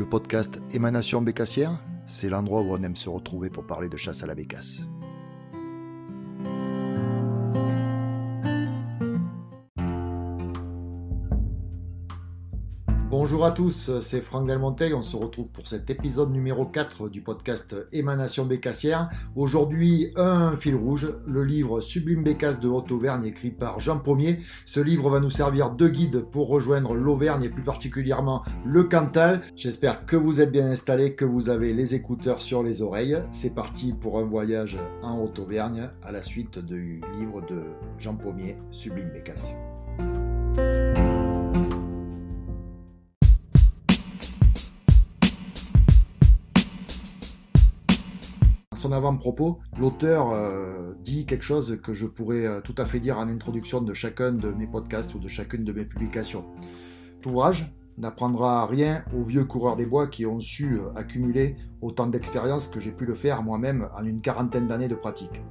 Le podcast Émanation Bécassière, c'est l'endroit où on aime se retrouver pour parler de chasse à la bécasse. Bonjour à tous, c'est Franck Delmonteil, on se retrouve pour cet épisode numéro 4 du podcast Émanation Bécassière. Aujourd'hui, un fil rouge, le livre Sublime Bécasse de Haute-Auvergne écrit par Jean Pommier. Ce livre va nous servir de guide pour rejoindre l'Auvergne et plus particulièrement le Cantal. J'espère que vous êtes bien installés, que vous avez les écouteurs sur les oreilles. C'est parti pour un voyage en Haute-Auvergne à la suite du livre de Jean Pommier, Sublime Bécasse. Son avant-propos, l'auteur dit quelque chose que je pourrais tout à fait dire en introduction de chacun de mes podcasts ou de chacune de mes publications. L'ouvrage n'apprendra rien aux vieux coureurs des bois qui ont su accumuler autant d'expérience que j'ai pu le faire moi-même en une quarantaine d'années de pratique.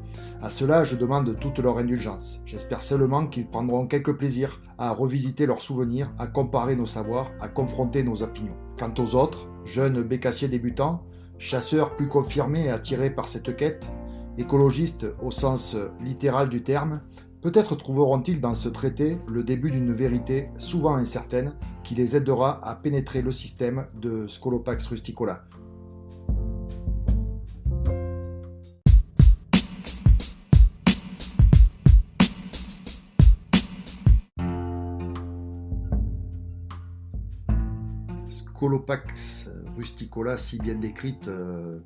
À cela, je demande toute leur indulgence. J'espère seulement qu'ils prendront quelque plaisir à revisiter leurs souvenirs, à comparer nos savoirs, à confronter nos opinions. Quant aux autres, jeunes bécassiers débutants, chasseurs plus confirmés et attirés par cette quête, écologistes au sens littéral du terme, peut-être trouveront-ils dans ce traité le début d'une vérité souvent incertaine qui les aidera à pénétrer le système de Scolopax rusticola. Scolopax rusticola, si bien décrite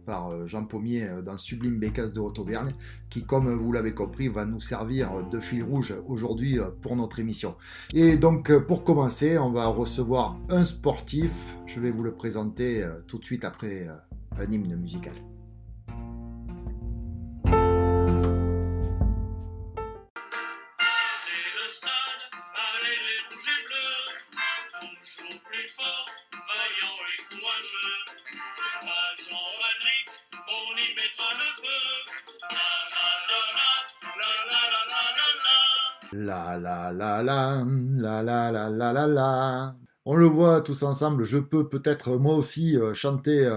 par Jean Pommier dans Sublime Bécasse de Haute-Auvergne, qui, comme vous l'avez compris, va nous servir de fil rouge aujourd'hui pour notre émission. Et donc, pour commencer, on va recevoir un sportif. Je vais vous le présenter tout de suite après un hymne musical. La la la la, la la la la la la. On le voit tous ensemble, je peux peut-être moi aussi chanter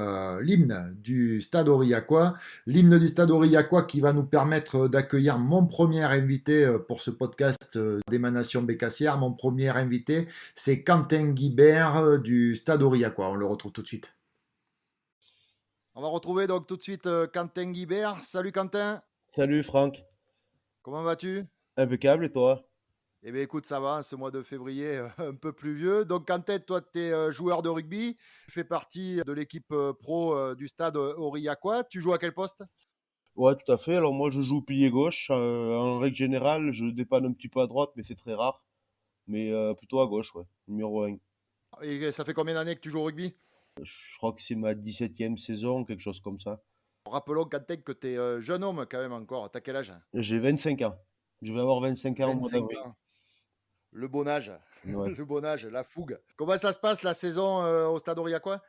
l'hymne du Stade Aurillacois. L'hymne du Stade Aurillacois qui va nous permettre d'accueillir mon premier invité pour ce podcast d'Émanation Bécassière. Mon premier invité, c'est Quentin Guibert du Stade Aurillacois. On le retrouve tout de suite. On va retrouver donc tout de suite Quentin Guibert. Salut Quentin. Salut Franck. Comment vas-tu? Impeccable, et toi? Eh bien écoute, ça va, ce mois de février un peu pluvieux. Donc Quentin, toi tu es joueur de rugby, tu fais partie de l'équipe pro du stade Aurillacois. Tu joues à quel poste? Ouais, tout à fait. Alors moi, je joue pilier gauche. En règle générale, je dépanne un petit peu à droite, mais c'est très rare. Mais plutôt à gauche, ouais. Numéro 1. Et ça fait combien d'années que tu joues au rugby? Je crois que c'est ma 17e saison, quelque chose comme ça. Rappelons Quentin que tu es jeune homme quand même encore. T'as quel âge? J'ai 25 ans. Je vais avoir 25 ans au mois 25 d'avril. ans. Le bon âge, Ouais. le bon âge, la fougue. Comment ça se passe la saison au stade Aurillacois?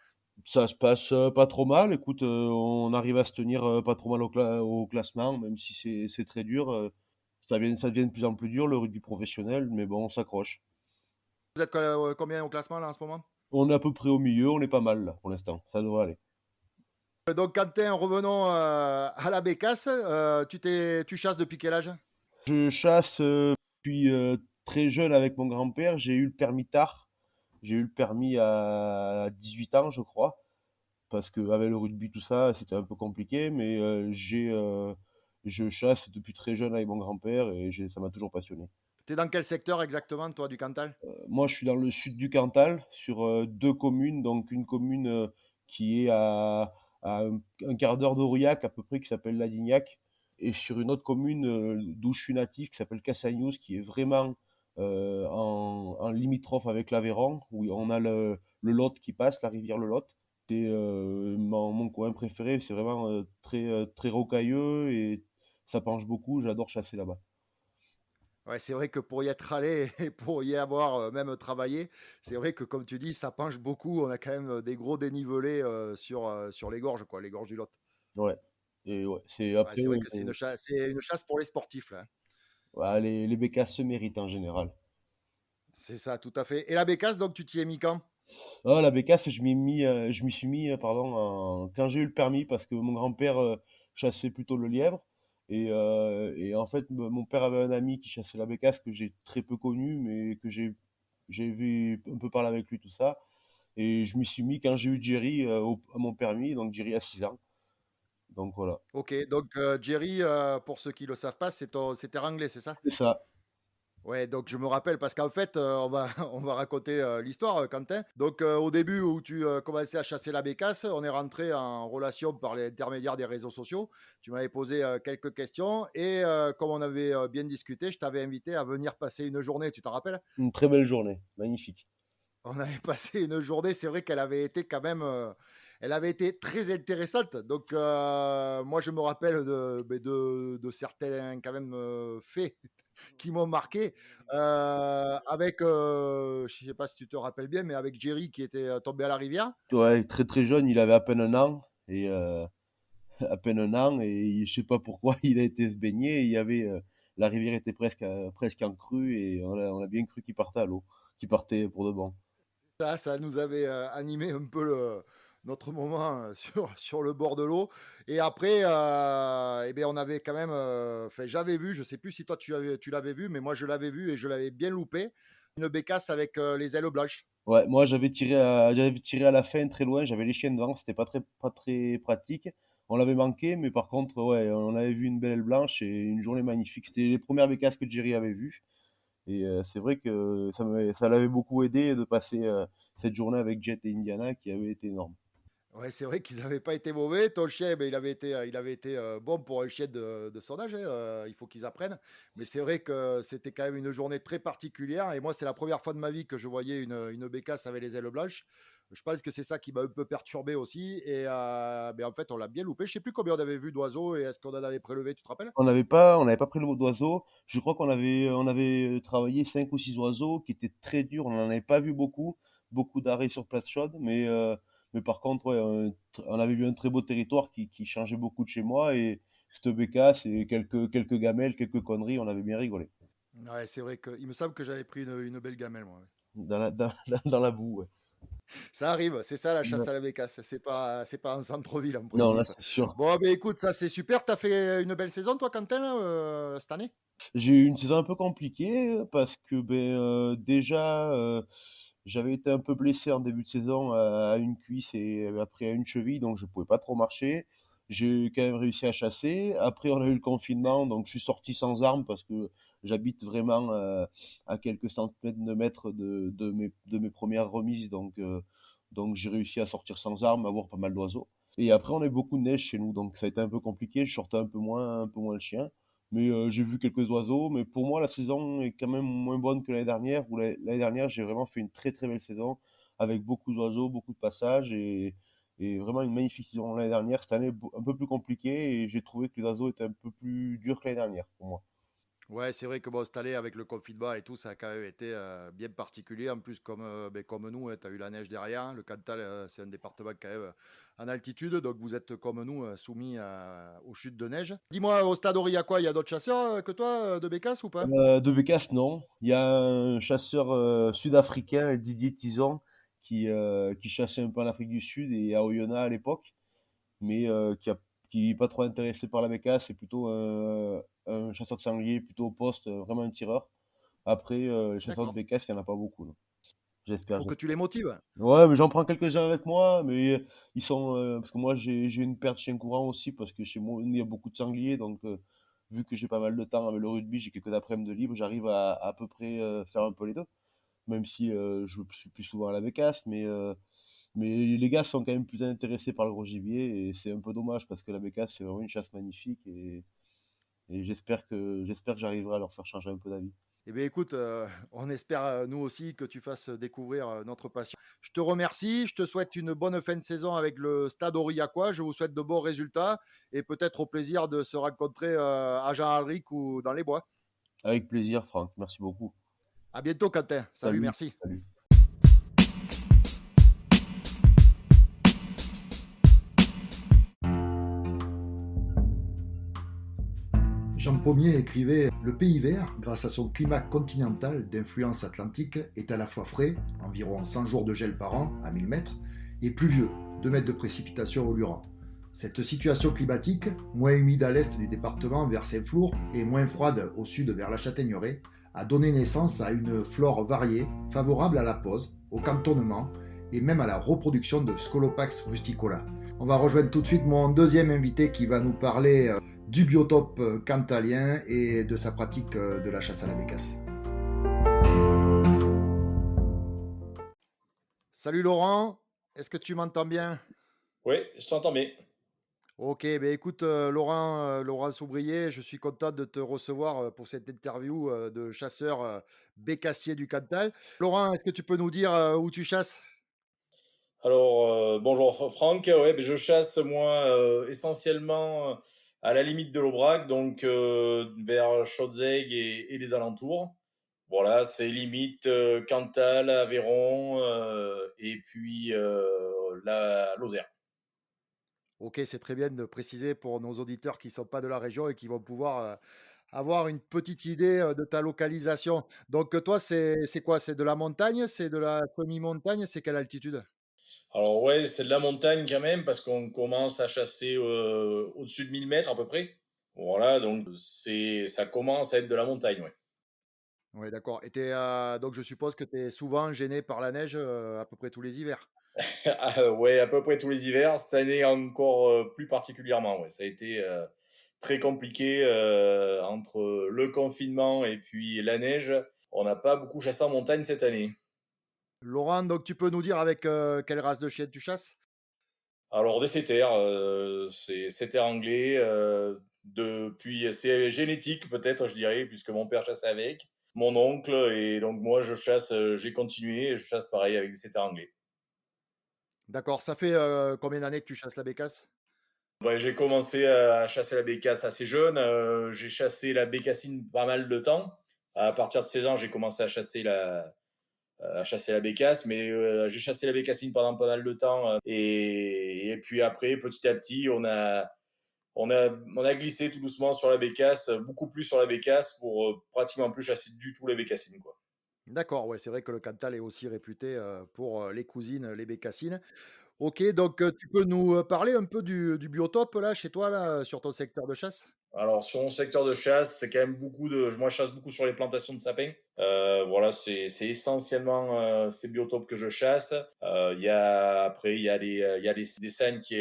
Ça se passe pas trop mal. Écoute, on arrive à se tenir pas trop mal au classement, même si c'est très dur. Ça devient de plus en plus dur, le rugby professionnel, mais bon, on s'accroche. Vous êtes combien au classement là en ce moment? On est à peu près au milieu, on est pas mal là pour l'instant. Ça devrait aller. Donc Quentin, revenons à la bécasse. Tu chasses depuis quel âge? Je chasse depuis très jeune avec mon grand-père. J'ai eu le permis tard. J'ai eu le permis à 18 ans, je crois, parce qu'avec le rugby, tout ça, c'était un peu compliqué. Mais je chasse depuis très jeune avec mon grand-père et ça m'a toujours passionné. T'es dans quel secteur exactement, toi, du Cantal? Moi, je suis dans le sud du Cantal, sur deux communes. Donc, une commune qui est à un quart d'heure d'Aurillac, à peu près, qui s'appelle Ladignac, et sur une autre commune d'où je suis natif, qui s'appelle Cassagnos, qui est vraiment en limitrophe avec l'Aveyron, où on a le Lot qui passe, la rivière le Lot. C'est mon coin préféré, c'est vraiment très rocailleux et ça penche beaucoup. J'adore chasser là-bas. Ouais, c'est vrai que pour y être allé et pour y avoir même travaillé, c'est vrai que comme tu dis, ça penche beaucoup. On a quand même des gros dénivelés sur les gorges, quoi, les gorges du Lot. Ouais. Et ouais, c'est Ouais, après, c'est vrai que c'est une chasse pour les sportifs, là, hein. ouais, les bécasses se méritent en général. C'est ça, tout à fait. Et la bécasse, donc tu t'y es mis quand? Ah, la bécasse, je m'y suis mis, pardon, quand j'ai eu le permis, parce que mon grand-père chassait plutôt le lièvre. Et en fait, mon père avait un ami qui chassait la bécasse que j'ai très peu connu, mais que j'ai vu un peu parler avec lui, tout ça. Et je m'y suis mis quand j'ai eu Jerry à mon permis, donc Jerry a 6 ans. Donc voilà, Ok, donc Jerry, pour ceux qui ne le savent pas, c'était anglais, c'est ça? c'est ça. Ouais, donc je me rappelle parce qu'en fait, on va on va raconter, l'histoire, Quentin. Donc, au début où tu, commençais à chasser la bécasse, on est rentré en relation par l'intermédiaire des réseaux sociaux. Tu m'avais posé, quelques questions et comme on avait, bien discuté, je t'avais invité à venir passer une journée, tu t'en rappelles? Une très belle journée, magnifique. On avait passé une journée, c'est vrai qu'elle avait été quand même, elle avait été très intéressante. Donc, moi je me rappelle de certains quand même, faits qui m'ont marqué, avec, je sais pas si tu te rappelles bien, mais avec Jerry qui était, tombé à la rivière. Ouais, très très jeune, il avait à peine un an. Et à peine un an, et je sais pas pourquoi il a été se baigner. Et il y avait la rivière était presque en crue, et on a bien cru qu'il partait à l'eau, qu'il partait pour de bon. Ça nous avait, animé un peu notre moment, sur le bord de l'eau et après, et beh, on avait quand même, enfin j'avais vu, je sais plus si toi tu l'avais vu, mais moi je l'avais vu et je l'avais bien loupé, une bécasse avec, les ailes blanches. Ouais, moi j'avais tiré à la fin très loin, j'avais les chiens devant, c'était pas très pratique. On l'avait manqué, mais par contre, ouais, on avait vu une belle aile blanche et une journée magnifique. C'était les premières bécasses que Jerry avait vues. Et c'est vrai que ça l'avait beaucoup aidé de passer cette journée avec Jet et Indiana, qui avait été énorme. Ouais, c'est vrai qu'ils avaient pas été mauvais. Ton chien, beh, il avait été, bon pour un chien de son âge, hein, il faut qu'ils apprennent. Mais c'est vrai que c'était quand même une journée très particulière et moi, c'est la première fois de ma vie que je voyais une bécasse avec les ailes blanches. Je pense que c'est ça qui m'a un peu perturbé aussi et beh, en fait, on l'a bien loupé. Je sais plus combien on avait vu d'oiseaux et est-ce qu'on en avait prélevé, tu te rappelles? On n'avait pas pris le mot d'oiseau. Je crois qu'on avait travaillé 5 ou 6 oiseaux qui étaient très durs. On n'en avait pas vu beaucoup, beaucoup d'arrêts sur place chaude, mais par contre, ouais, on avait vu un très beau territoire qui changeait beaucoup de chez moi. Et cette bécasse et quelques gamelles, quelques conneries, on avait bien rigolé. Ouais, c'est vrai qu'il me semble que j'avais pris une belle gamelle, moi, ouais. Dans la boue, ouais. Ça arrive, c'est ça la chasse Ouais. à la bécasse. C'est pas en centre-ville en Non, là, principe. c'est sûr. Bon, ben écoute, ça c'est super. T'as fait une belle saison, toi, Quentin, là, cette année? J'ai eu une saison un peu compliquée parce que déjà j'avais été un peu blessé en début de saison à une cuisse et après à une cheville, donc je pouvais pas trop marcher. J'ai quand même réussi à chasser. Après on a eu le confinement, donc je suis sorti sans arme parce que j'habite vraiment à quelques centimètres de mètres de mes premières remises, donc j'ai réussi à sortir sans arme, à voir pas mal d'oiseaux. Et après on a eu beaucoup de neige chez nous, donc ça a été un peu compliqué. Je sortais un peu moins le chien. Mais j'ai vu quelques oiseaux. Mais pour moi, la saison est quand même moins bonne que l'année dernière. Où l'année dernière, j'ai vraiment fait une très très belle saison avec beaucoup d'oiseaux, beaucoup de passages et vraiment une magnifique saison l'année dernière. Cette année, un peu plus compliquée et j'ai trouvé que les oiseaux étaient un peu plus durs que l'année dernière pour moi. Ouais, c'est vrai que bon, cette année, avec le confinement et tout, ça a quand même été bien particulier. En plus, comme nous, tu as eu la neige derrière, hein. Le Cantal, c'est un département quand même en altitude. Donc, vous êtes comme nous, soumis aux chutes de neige. Dis-moi, au stade Aurillacois, il y a d'autres chasseurs que toi de bécasse ou pas? De bécasse, non. Il y a un chasseur sud-africain, Didier Tison, qui chassait un peu en Afrique du Sud et à Oyonnax à l'époque, mais qui est pas trop intéressé par la bécasse, c'est plutôt un chasseur de sanglier, plutôt au poste, vraiment un tireur. Après, les chasseurs de D'accord. bécasse, il n'y en a pas beaucoup, non. J'espère. Faut que tu les motives. Ouais, mais j'en prends quelques-uns avec moi, mais ils sont. Parce que moi, j'ai une paire de chiens courants aussi, parce que chez moi, il y a beaucoup de sangliers, donc vu que j'ai pas mal de temps avec le rugby, j'ai quelques après-midi de libre, j'arrive à peu près faire un peu les deux, même si je suis plus souvent à la bécasse, mais les gars sont quand même plus intéressés par le gros gibier, et c'est un peu dommage, parce que la bécasse, c'est vraiment une chasse magnifique, et j'espère que j'arriverai à leur faire changer un peu d'avis. Eh bien, écoute, on espère, nous aussi, que tu fasses découvrir notre passion. Je te remercie, je te souhaite une bonne fin de saison avec le Stade Aurillacois. Je vous souhaite de bons résultats et peut-être au plaisir de se rencontrer à Jean-Alric ou dans les bois. Avec plaisir, Franck. Merci beaucoup. À bientôt, Quentin. Salut, Salut. merci. Salut. J'en Pommier écrivait: Le pays vert, grâce à son climat continental d'influence atlantique, est à la fois frais, environ 100 jours de gel par an à 1000 mètres, et pluvieux, 2 mètres de précipitation au Luran. Cette situation climatique, moins humide à l'est du département vers Saint-Flour et moins froide au sud vers la Châtaigneraie, a donné naissance à une flore variée, favorable à la pose, au cantonnement et même à la reproduction de Scolopax rusticola. On va rejoindre tout de suite mon deuxième invité qui va nous parler du biotope cantalien et de sa pratique de la chasse à la bécasse. Salut Laurent, est-ce que tu m'entends bien? Oui, je t'entends bien. Ok, ben écoute Laurent Soubrier, je suis content de te recevoir pour cette interview de chasseur bécassier du Cantal. Laurent, est-ce que tu peux nous dire où tu chasses? Alors, bonjour Franck. Ouais, ben, je chasse moi essentiellement à la limite de l'Aubrac, donc vers Chaudzègue et les alentours. Voilà, c'est limite Cantal, Aveyron et puis la Lozère. Ok, c'est très bien de préciser pour nos auditeurs qui ne sont pas de la région et qui vont pouvoir avoir une petite idée de ta localisation. Donc toi, c'est quoi? C'est de la montagne? C'est de la semi-montagne? C'est quelle altitude? Alors ouais, c'est de la montagne quand même parce qu'on commence à chasser au-dessus de 1000 mètres à peu près. Voilà, donc ça commence à être de la montagne, ouais. Oui, d'accord. Et donc je suppose que tu es souvent gêné par la neige à peu près tous les hivers. Ah, ouais, à peu près tous les hivers. Cette année encore plus particulièrement. Ouais. Ça a été très compliqué entre le confinement et puis la neige. On n'a pas beaucoup chassé en montagne cette année. Laurent, donc tu peux nous dire avec quelle race de chien tu chasses? Alors des setters, c'est setter anglais. Depuis, c'est génétique peut-être, je dirais, puisque mon père chassait avec, mon oncle, et donc moi je chasse, j'ai continué, et je chasse pareil avec des setters anglais. D'accord, ça fait combien d'années que tu chasses la bécasse? Ouais, j'ai commencé à chasser la bécasse assez jeune. J'ai chassé la bécassine pas mal de temps. À partir de 16 ans, j'ai commencé à chasser la bécasse, mais j'ai chassé la bécassine pendant pas mal de temps. Et puis après, petit à petit, on a glissé tout doucement sur la bécasse, beaucoup plus sur la bécasse pour pratiquement plus chasser du tout les bécassines, quoi. D'accord, ouais, c'est vrai que le Cantal est aussi réputé pour les cousines, les bécassines. Ok, donc tu peux nous parler un peu du biotope là, chez toi, là, sur ton secteur de chasse? Alors, sur mon secteur de chasse, c'est quand même moi, je chasse beaucoup sur les plantations de sapins. Voilà, c'est essentiellement ces biotopes que je chasse. Après, il y a des saignes qui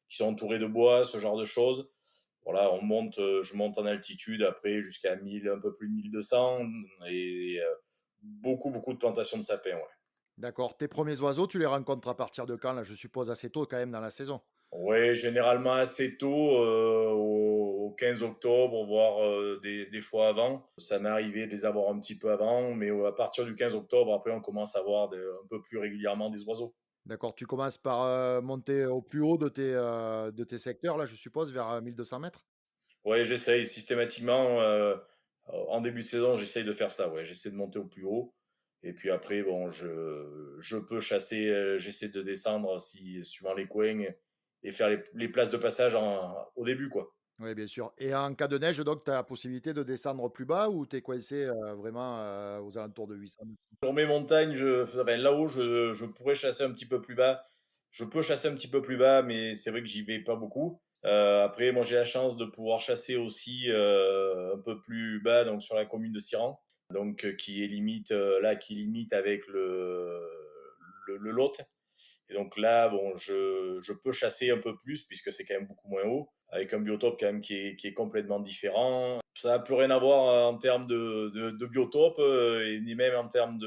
sont entourées de bois, ce genre de choses. Voilà, je monte en altitude après jusqu'à 1000, un peu plus de 1200 et beaucoup de plantations de sapins, ouais. D'accord. Tes premiers oiseaux, tu les rencontres à partir de quand, là? Je suppose assez tôt quand même dans la saison? Ouais, généralement assez tôt, au 15 octobre, voire des fois avant. Ça m'est arrivé de les avoir un petit peu avant, mais à partir du 15 octobre, après, on commence à avoir un peu plus régulièrement des oiseaux. D'accord, tu commences par monter au plus haut de tes secteurs, là, je suppose, vers 1200 mètres? Ouais, j'essaye systématiquement, en début de saison, j'essaye de faire ça, ouais. J'essaie de monter au plus haut. Et puis après, bon, je peux chasser, j'essaie de descendre si, suivant les coins et faire les places de passage au début, quoi. Oui, bien sûr. Et en cas de neige, donc, tu as la possibilité de descendre plus bas ou tu es coincé vraiment aux alentours de 800 mètres? Sur mes montagnes, enfin, là-haut, je pourrais chasser un petit peu plus bas. Je peux chasser un petit peu plus bas, mais c'est vrai que j'y vais pas beaucoup. Après, moi, j'ai la chance de pouvoir chasser aussi un peu plus bas, donc sur la commune de Siran, donc qui limite avec le Lot. Et donc là, bon, je peux chasser un peu plus puisque c'est quand même beaucoup moins haut, avec un biotope quand même qui est complètement différent. Ça n'a plus rien à voir en termes de biotope, et ni même en termes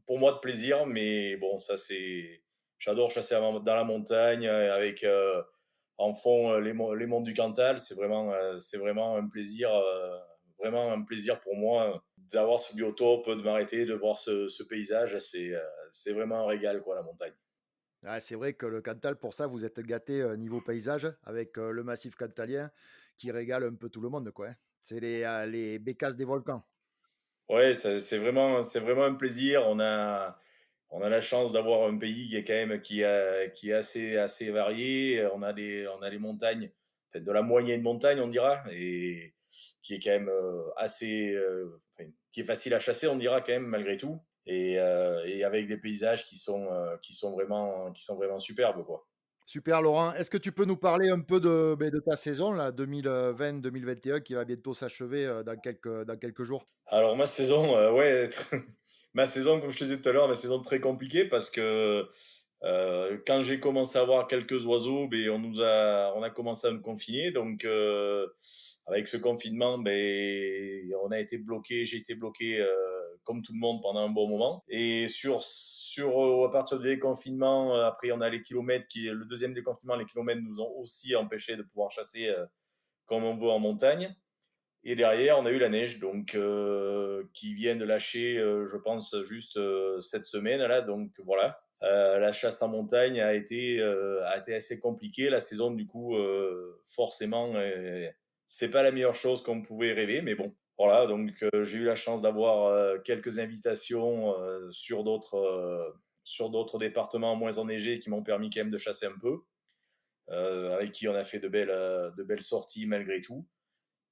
pour moi, de plaisir. Mais bon, j'adore chasser dans la montagne avec en fond les monts du Cantal. C'est vraiment un plaisir pour moi d'avoir ce biotope, de m'arrêter, de voir ce paysage. C'est vraiment un régal, quoi, la montagne. Ah, c'est vrai que le Cantal, pour ça, vous êtes gâté niveau paysage avec le massif cantalien qui régale un peu tout le monde, quoi, hein. C'est les bécasses des volcans. Ouais, c'est vraiment un plaisir. On a la chance d'avoir un pays qui est quand même qui est assez varié. On a les montagnes de la moyenne montagne, on dira, et qui est quand même qui est facile à chasser, on dira quand même malgré tout, et avec des paysages qui sont vraiment superbes, quoi. Super Laurent, est-ce que tu peux nous parler un peu de ta saison là, 2020-2021 qui va bientôt s'achever dans quelques jours? Alors ma saison, ouais, ma saison, comme je te disais tout à l'heure, ma saison très compliquée parce que quand j'ai commencé à voir quelques oiseaux, ben, on a commencé à me confiner. Donc, avec ce confinement, ben, j'ai été bloqué comme tout le monde pendant un bon moment. Et à partir du déconfinement, après, on a les kilomètres le deuxième déconfinement, les kilomètres nous ont aussi empêché de pouvoir chasser comme on veut en montagne. Et derrière, on a eu la neige, donc qui vient de lâcher, je pense, juste cette semaine là. Donc voilà, la chasse en montagne a été assez compliquée. La saison, du coup, forcément, c'est pas la meilleure chose qu'on pouvait rêver, mais bon, voilà. Donc j'ai eu la chance d'avoir quelques invitations sur d'autres départements moins enneigés qui m'ont permis quand même de chasser un peu, avec qui on a fait de belles sorties malgré tout,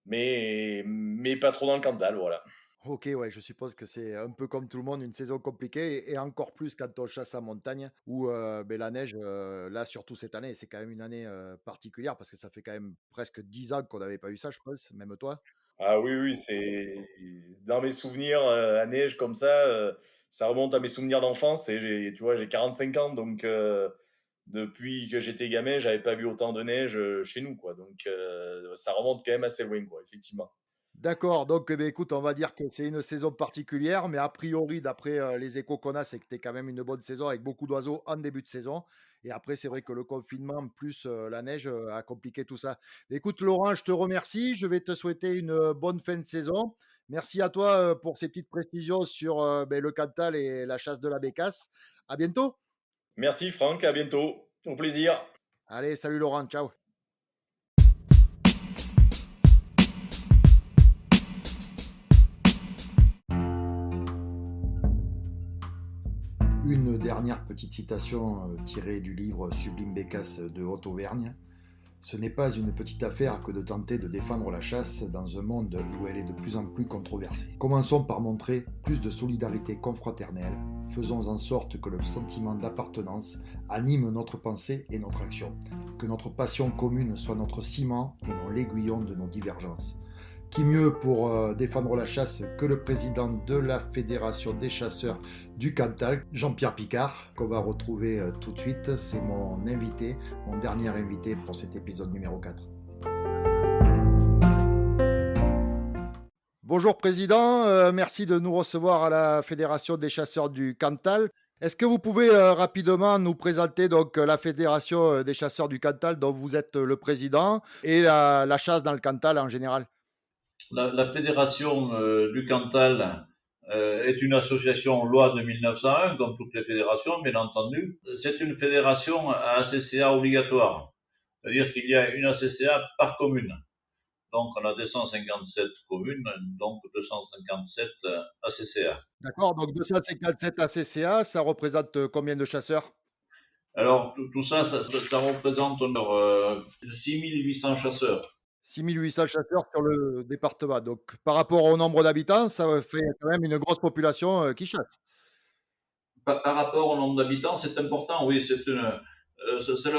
mais pas trop dans le Cantal, voilà. Ok, ouais, je suppose que c'est un peu comme tout le monde, une saison compliquée et encore plus quand on chasse en montagne où la neige, là, surtout cette année, c'est quand même une année particulière parce que ça fait quand même presque 10 ans qu'on n'avait pas eu ça, je pense, même toi. Ah oui, oui, c'est dans mes souvenirs, à neige comme ça remonte à mes souvenirs d'enfance, et tu vois, j'ai 45 ans, donc depuis que j'étais gamin, j'avais pas vu autant de neige chez nous, quoi. Donc ça remonte quand même assez loin, quoi, effectivement. D'accord, donc eh beh, écoute, on va dire que c'est une saison particulière, mais a priori, d'après, les échos qu'on a, c'est que tu quand même une bonne saison avec beaucoup d'oiseaux en début de saison et après c'est vrai que le confinement plus, la neige, a compliqué tout ça. Écoute Laurent, je te remercie, je vais te souhaiter une, bonne fin de saison. Merci à toi, pour ces petites précisions sur, le Cantal et la chasse de la bécasse. À bientôt. Merci Franck, à bientôt. Au plaisir. Allez, salut Laurent, ciao. Une dernière petite citation tirée du livre Sublime Bécasse de Haute-Auvergne. Ce n'est pas une petite affaire que de tenter de défendre la chasse dans un monde où elle est de plus en plus controversée. Commençons par montrer plus de solidarité confraternelle. Faisons en sorte que le sentiment d'appartenance anime notre pensée et notre action. Que notre passion commune soit notre ciment et non l'aiguillon de nos divergences. Qui mieux pour défendre la chasse que le président de la Fédération des chasseurs du Cantal, Jean-Pierre Picard, qu'on va retrouver tout de suite. C'est mon invité, mon dernier invité pour cet épisode numéro 4. Bonjour Président, merci de nous recevoir à la Fédération des chasseurs du Cantal. Est-ce que vous pouvez rapidement nous présenter donc la Fédération des chasseurs du Cantal dont vous êtes le président et la chasse dans le Cantal en général? La Fédération du Cantal est une association loi de 1901, comme toutes les fédérations, bien entendu. C'est une fédération à ACCA obligatoire, c'est-à-dire qu'il y a une ACCA par commune. Donc, on a 257 communes, donc 257 ACCA. D'accord, donc 257 ACCA, ça représente combien de chasseurs? Alors, tout ça, ça représente 6800 chasseurs. 6800 chasseurs sur le département. Donc, par rapport au nombre d'habitants, ça fait quand même une grosse population qui chasse. Par rapport au nombre d'habitants, c'est important, oui, cela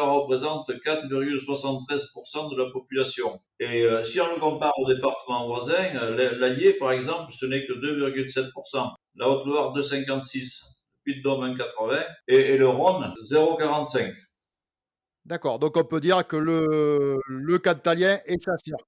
représente 4,73% de la population. Et si on le compare aux départements voisins, l'Allier, par exemple, ce n'est que 2,7%. La Haute-Loire, 2,56%. Puy-de-Dôme, 1,80%. Et le Rhône, 0,45%. D'accord, donc on peut dire que le Cantalien est chasseur.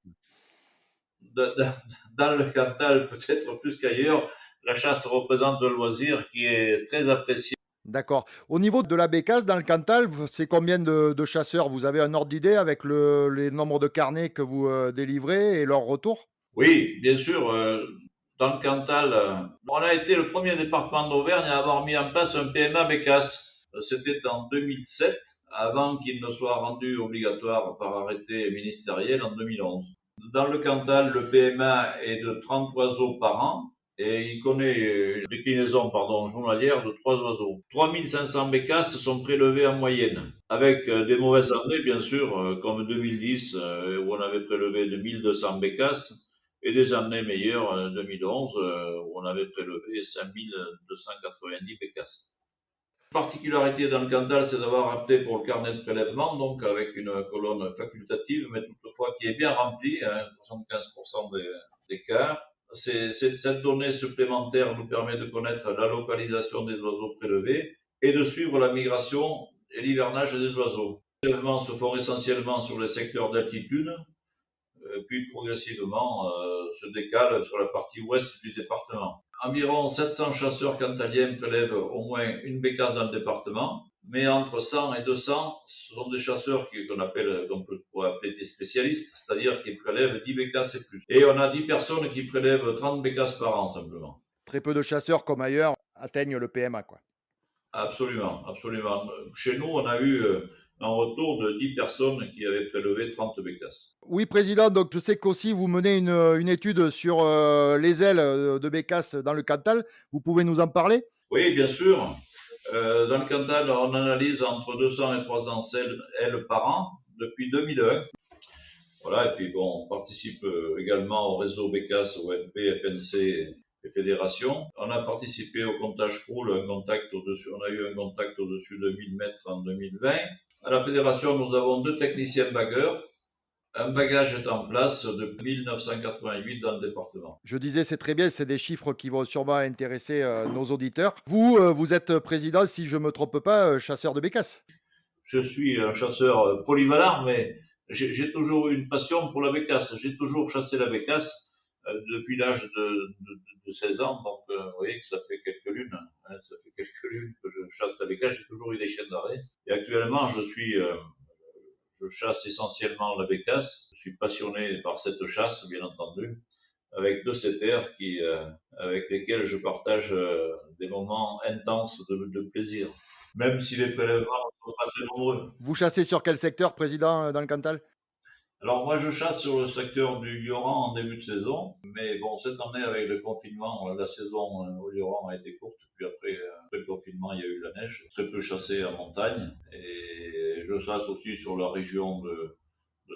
Dans le Cantal, peut-être plus qu'ailleurs, la chasse représente un loisir qui est très apprécié. D'accord. Au niveau de la bécasse, dans le Cantal, c'est combien de chasseurs? Vous avez un ordre d'idée avec les nombres de carnets que vous délivrez et leur retour? Oui, bien sûr. Dans le Cantal, on a été le premier département d'Auvergne à avoir mis en place un PMA bécasse. C'était en 2007, avant qu'il ne soit rendu obligatoire par arrêté ministériel en 2011. Dans le Cantal, le PMA est de 30 oiseaux par an. et il connaît une déclinaison journalière de 3 oiseaux. 3500 bécasses sont prélevées en moyenne, avec des mauvaises années, bien sûr, comme 2010, où on avait prélevé de 1200 bécasses, et des années meilleures, 2011, où on avait prélevé 5290 bécasses. La particularité dans le Cantal, c'est d'avoir opté pour le carnet de prélèvement, donc avec une colonne facultative, mais toutefois qui est bien remplie, 75% des cas. Cette donnée supplémentaire nous permet de connaître la localisation des oiseaux prélevés et de suivre la migration et l'hivernage des oiseaux. Les prélèvements se font essentiellement sur les secteurs d'altitude, puis progressivement se décalent sur la partie ouest du département. Environ 700 chasseurs cantaliens prélèvent au moins une bécasse dans le département, mais entre 100 et 200, ce sont des chasseurs qu'on pourrait appeler des spécialistes, c'est-à-dire qui prélèvent 10 bécasses et plus. Et on a 10 personnes qui prélèvent 30 bécasses par an, simplement. Très peu de chasseurs, comme ailleurs, atteignent le PMA, quoi. Absolument, absolument. Chez nous, on a eu un retour de 10 personnes qui avaient prélevé 30 bécasses. Oui, Président, donc je sais qu'aussi vous menez une étude sur les ailes de bécasse dans le Cantal. Vous pouvez nous en parler? Oui, bien sûr. Dans le Cantal, on analyse entre 200 et 300 ailes par an depuis 2001. Voilà, et puis bon, on participe également au réseau bécasse, OFB, FNC et Fédération. On a participé au comptage Croul, on a eu un contact au-dessus de 1000 mètres en 2020. À la Fédération, nous avons 2 techniciens bagueurs. Un bagage est en place depuis 1988 dans le département. Je disais, c'est très bien, c'est des chiffres qui vont sûrement intéresser nos auditeurs. Vous, vous êtes président, si je ne me trompe pas, chasseur de bécasse. Je suis un chasseur polyvalent, mais j'ai toujours eu une passion pour la bécasse. J'ai toujours chassé la bécasse depuis l'âge de 16 ans. Donc, vous voyez que ça fait quelques lunes. Ça fait quelques lunes que je chasse la bécasse. J'ai toujours eu des chiens d'arrêt. Et actuellement, je chasse essentiellement la bécasse. Je suis passionné par cette chasse, bien entendu, avec 2 setters avec lesquels je partage des moments intenses de plaisir, même si les prélèvements ne sont pas très nombreux. Vous chassez sur quel secteur, Président, dans le Cantal? Alors moi, je chasse sur le secteur du Lioran en début de saison, mais bon, cette année, avec le confinement, la saison au Lioran a été courte, puis après le confinement, il y a eu la neige, très peu chassé en montagne, et je chasse aussi sur la région de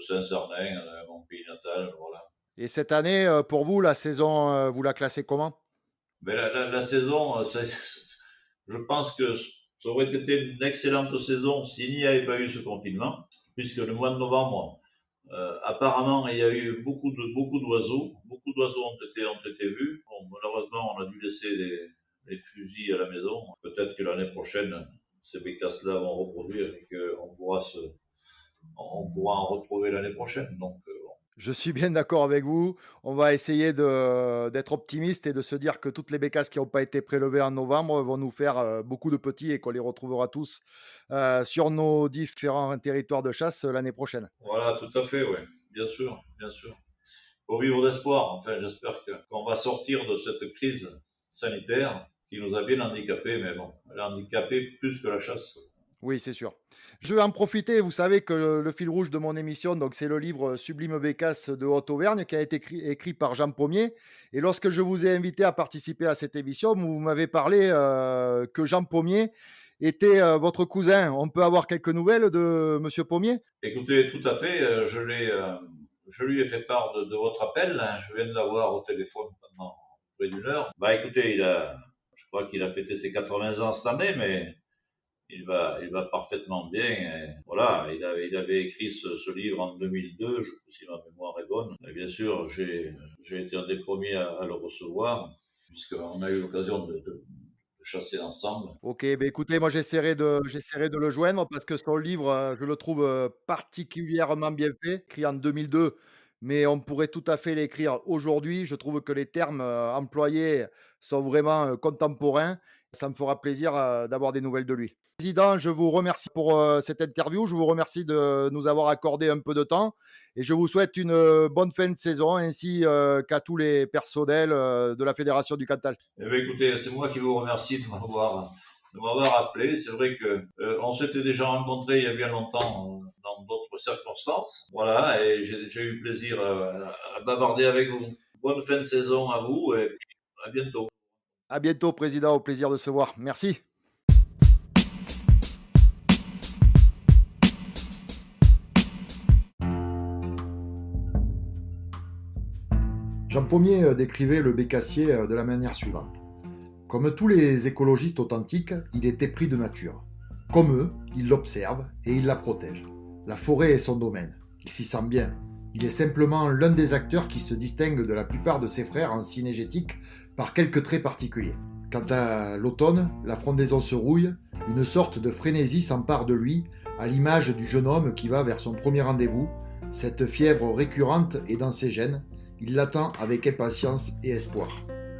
Saint-Cernin, mon pays natal, voilà. Et cette année, pour vous, la saison, vous la classez comment? Mais la saison, je pense que ça aurait été une excellente saison s'il n'y avait pas eu ce confinement, puisque le mois de novembre, apparemment, il y a eu beaucoup d'oiseaux. Beaucoup d'oiseaux ont été vus. Bon, malheureusement, on a dû laisser les fusils à la maison. Peut-être que l'année prochaine, ces bécasses-là vont reproduire et qu'on pourra en retrouver l'année prochaine. Donc, Je suis bien d'accord avec vous. On va essayer d'être optimiste et de se dire que toutes les bécasses qui n'ont pas été prélevées en novembre vont nous faire beaucoup de petits et qu'on les retrouvera tous sur nos différents territoires de chasse l'année prochaine. Voilà, tout à fait, oui. Bien sûr, bien sûr. Faut vivre d'espoir. Enfin, j'espère qu'on va sortir de cette crise sanitaire qui nous a bien handicapés, mais bon, elle a handicapé plus que la chasse. Oui, c'est sûr. Je vais en profiter. Vous savez que le fil rouge de mon émission, donc c'est le livre Sublime Bécasse de Haute-Auvergne qui a été écrit par Jean Pommier. Et lorsque je vous ai invité à participer à cette émission, vous m'avez parlé que Jean Pommier était votre cousin. On peut avoir quelques nouvelles de Monsieur Pommier? Écoutez, tout à fait. Je lui ai fait part de votre appel. Je viens de l'avoir au téléphone pendant près d'une heure. Bah, écoutez, je crois qu'il a fêté ses 80 ans cette année, mais il va parfaitement bien. Et voilà, il avait écrit ce livre en 2002, si ma mémoire est bonne. Et bien sûr, j'ai été un des premiers à le recevoir, puisqu'on a eu l'occasion de chasser ensemble. Ok, ben écoutez, moi j'essaierai de le joindre parce que son livre, je le trouve particulièrement bien fait, écrit en 2002, mais on pourrait tout à fait l'écrire aujourd'hui. Je trouve que les termes employés sont vraiment contemporains. Ça me fera plaisir d'avoir des nouvelles de lui. Président, je vous remercie pour cette interview. Je vous remercie de nous avoir accordé un peu de temps et je vous souhaite une bonne fin de saison ainsi qu'à tous les personnels de la Fédération du Cantal. Eh bien, écoutez, c'est moi qui vous remercie de m'avoir appelé. C'est vrai que on s'était déjà rencontrés il y a bien longtemps dans d'autres circonstances. Voilà, et j'ai eu plaisir à bavarder avec vous. Bonne fin de saison à vous À bientôt. À bientôt, Président, au plaisir de se voir. Merci. Jean Pommier décrivait le bécassier de la manière suivante. Comme tous les écologistes authentiques, il est épris de nature. Comme eux, il l'observe et il la protège. La forêt est son domaine. Il s'y sent bien. Il est simplement l'un des acteurs qui se distingue de la plupart de ses frères en synégétique par quelques traits particuliers. Quant à l'automne, la frondaison se rouille, une sorte de frénésie s'empare de lui, à l'image du jeune homme qui va vers son premier rendez-vous. Cette fièvre récurrente est dans ses gènes. Il l'attend avec impatience et espoir.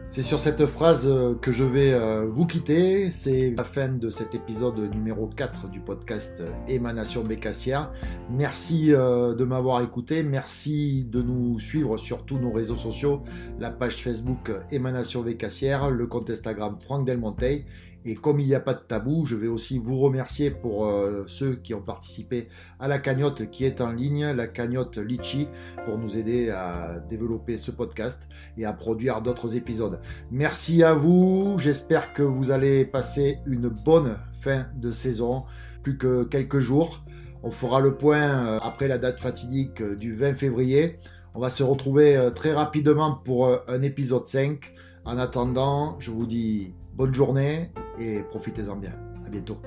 C'est sur cette phrase que je vais vous quitter. C'est la fin de cet épisode numéro 4 du podcast Émanation Bécassière. Merci de m'avoir écouté. Merci de nous suivre sur tous nos réseaux sociaux. La page Facebook Émanation Bécassière, le compte Instagram Franck Delmonteil. Et comme il n'y a pas de tabou, je vais aussi vous remercier pour ceux qui ont participé à la cagnotte qui est en ligne, la cagnotte Litchi, pour nous aider à développer ce podcast et à produire d'autres épisodes. Merci à vous, j'espère que vous allez passer une bonne fin de saison, plus que quelques jours. On fera le point après la date fatidique du 20 février. On va se retrouver très rapidement pour un épisode 5. En attendant, je vous dis bonne journée et profitez-en bien. À bientôt.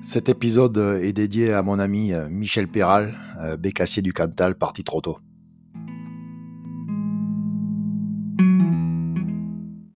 Cet épisode est dédié à mon ami Michel Péral, bécassier du Cantal, parti trop tôt.